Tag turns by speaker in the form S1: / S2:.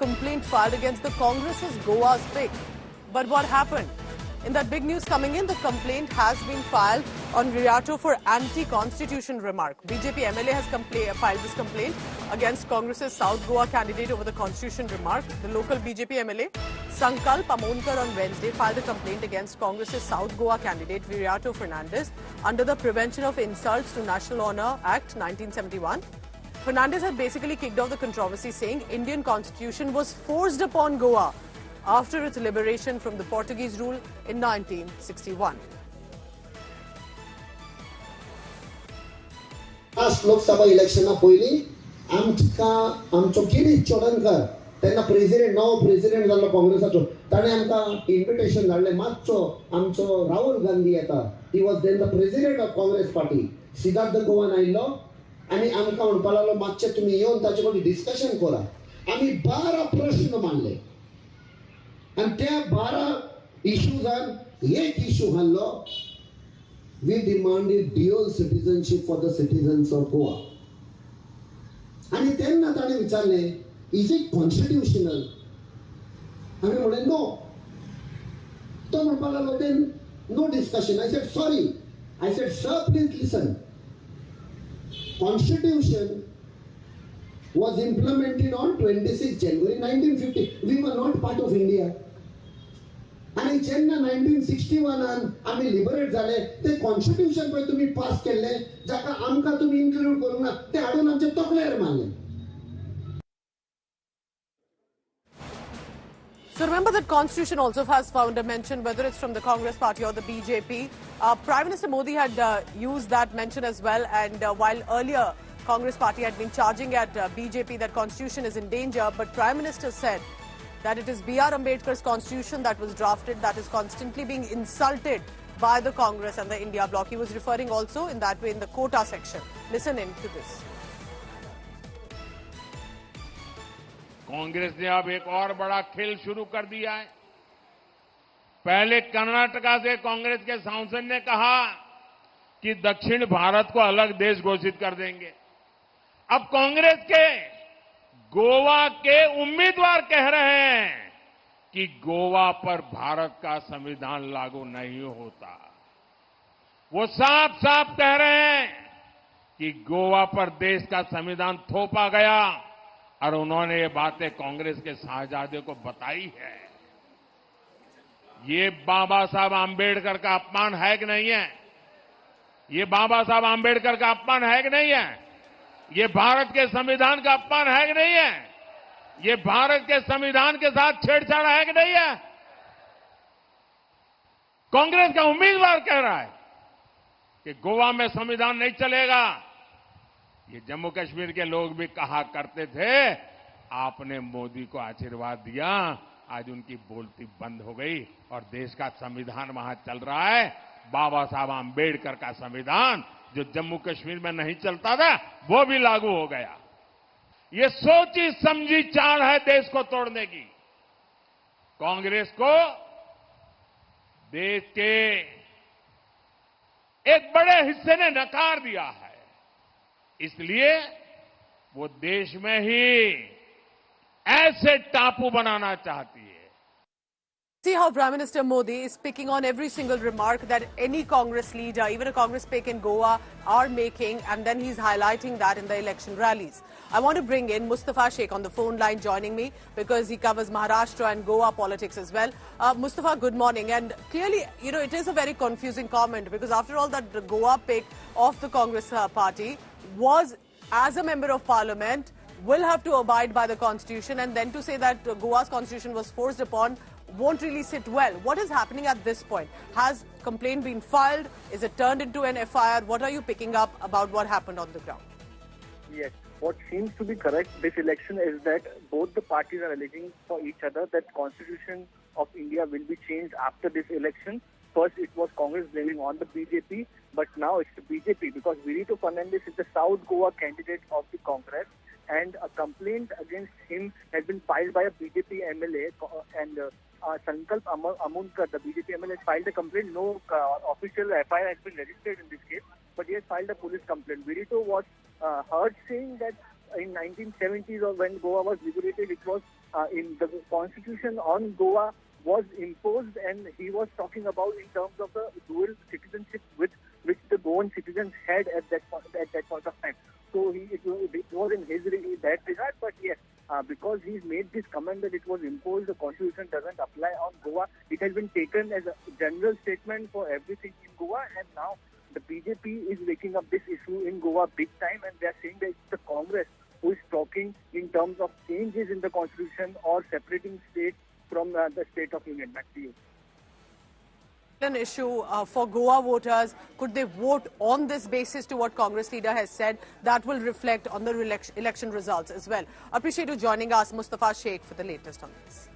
S1: complaint filed against the Congress's Goa's pick. But what happened? In that big news coming in, the complaint has been filed on Riyato for anti-constitution remark. BJP MLA has filed this complaint against Congress's South Goa candidate over the constitution remark. The local BJP MLA, Sankalp Amonkar, on Wednesday filed a complaint against Congress's South Goa candidate Viriato Fernandes under the Prevention of Insults to National Honour Act 1971. Fernandes had basically kicked off the controversy, saying Indian constitution was forced upon Goa after its liberation from the Portuguese rule in 1961.
S2: Last Lok Sabha election पयली आमचो किरीट चोडणकर तेन्ना president नवो president जाल्लो काँग्रेसाचो ताणें आमकां invitation धाडलें मातसो आमचो राहुल गांधी येता he was then the president of Congress party Siddharth गोवान आयिल्लो आनी आमकां म्हणपा लागलो मातशें तुमी येवन ताचे कडेन डिस्कशन करा आमी 12 प्रश्न मांडले आनी त्या 12 इश्यूजान एक इश्यू हाडलो we demanded dual citizenship for the citizens of Goa. And then ताणे विचारले, is it constitutional? आम्ही म्हणले no. तो म्हणपा लागलो then no discussion. I said sorry. I said sir, please listen. Constitution was implemented on 26 January 1950. We were not part of India. आणि जेन्ना 1961 आम्ही लिबरेट झाले ते कॉन्स्टिट्यूशन पळय तुम्ही पास केले जाका आमकां तुम्ही इन्क्लूड करूंक ना ते हाडून आमचे तकलेर मारले.
S1: So remember that constitution also has found a mention, whether it's from the Congress party or the BJP. Prime Minister Modi had used that mention as well, and while earlier Congress party had been charging at BJP that constitution is in danger, but Prime Minister said that it is B.R. Ambedkar's constitution that was drafted that is constantly being insulted by the Congress and the India bloc. He was referring also in that way in the quota section. Listen in to this.
S3: Congress ने अब एक और बड़ा खेल शुरू कर दिया है. पहले कर्नाटका से कांग्रेस के सांसद ने कहा कि दक्षिण भारत को अलग देश घोषित कर देंगे. अब कांग्रेस के गोवा के उम्मीदवार कह रहे हैं कि गोवा पर भारत का संविधान लागू नहीं होता. वो साफ साफ कह रहे हैं कि गोवा पर देश का संविधान थोपा गया और उन्होंने ये बातें कांग्रेस के साहबजादे को बताई है. ये बाबा साहब आंबेडकर का अपमान है कि नहीं है? ये बाबा साहब आंबेडकर का अपमान है कि नहीं है? ये भारत के संविधान का अपमान है कि नहीं है? ये भारत के संविधान के साथ छेड़छाड़ है कि नहीं है? कांग्रेस का उम्मीदवार कह रहा है कि गोवा में संविधान नहीं चलेगा. ये जम्मू कश्मीर के लोग भी कहा करते थे, आपने मोदी को आशीर्वाद दिया, आज उनकी बोलती बंद हो गई और देश का संविधान वहां चल रहा है. बाबा साहब आंबेडकर का संविधान जो जम्मू कश्मीर में नहीं चलता था वो भी लागू हो गया. ये सोची समझी चाल है देश को तोड़ने की. कांग्रेस को देश के एक बड़े हिस्से ने नकार दिया है, इसलिए वो देश में ही ऐसे टापू बनाना चाहती है.
S1: See how Prime Minister Modi is picking on every single remark that any Congress leader, even a Congress pick in Goa, are making, and then he's highlighting that in the election rallies. I want to bring in Mustafa Sheikh on the phone line joining me because he covers Maharashtra and Goa politics as well. Mustafa, good morning. And clearly, you know, it is a very confusing comment because after all that the Goa pick of the Congress party was as a member of parliament, will have to abide by the constitution, and then to say that Goa's constitution was forced upon won't really sit well. What is happening at this point? Has complaint been filed? Is it turned into an FIR? What are you picking up about what happened on the ground?
S4: Yes. What seems to be correct this election is that both the parties are alleging for each other that Constitution of India will be changed after this election. First, it was Congress blaming on the BJP, but now it's the BJP because Viriato Fernandes is the South Goa candidate of the Congress, and a complaint against him has been filed by a BJP MLA, and Sankalp Amonkar, the BJP MLA, has filed a complaint. No official FIR has been registered in this case, but he has filed a police complaint. Viriato was heard saying that in 1970s or when Goa was liberated, it was in the constitution on Goa was imposed, and he was talking about in terms of the dual citizenship which the Goan citizens had at that point of time. So it was in that regard, but yes, because he's made this comment that it was imposed, the constitution doesn't apply on Goa. It has been taken as a general statement for everything in Goa, and now the BJP is making up this issue in Goa big time, and they are saying that it's the Congress who is talking in terms of changes in the constitution or separating state from the state of union. Back to you.
S1: An issue for Goa voters. Could they vote on this basis to what Congress leader has said? That will reflect on the election results as well. Appreciate you joining us, Mustafa Sheikh, for the latest on this.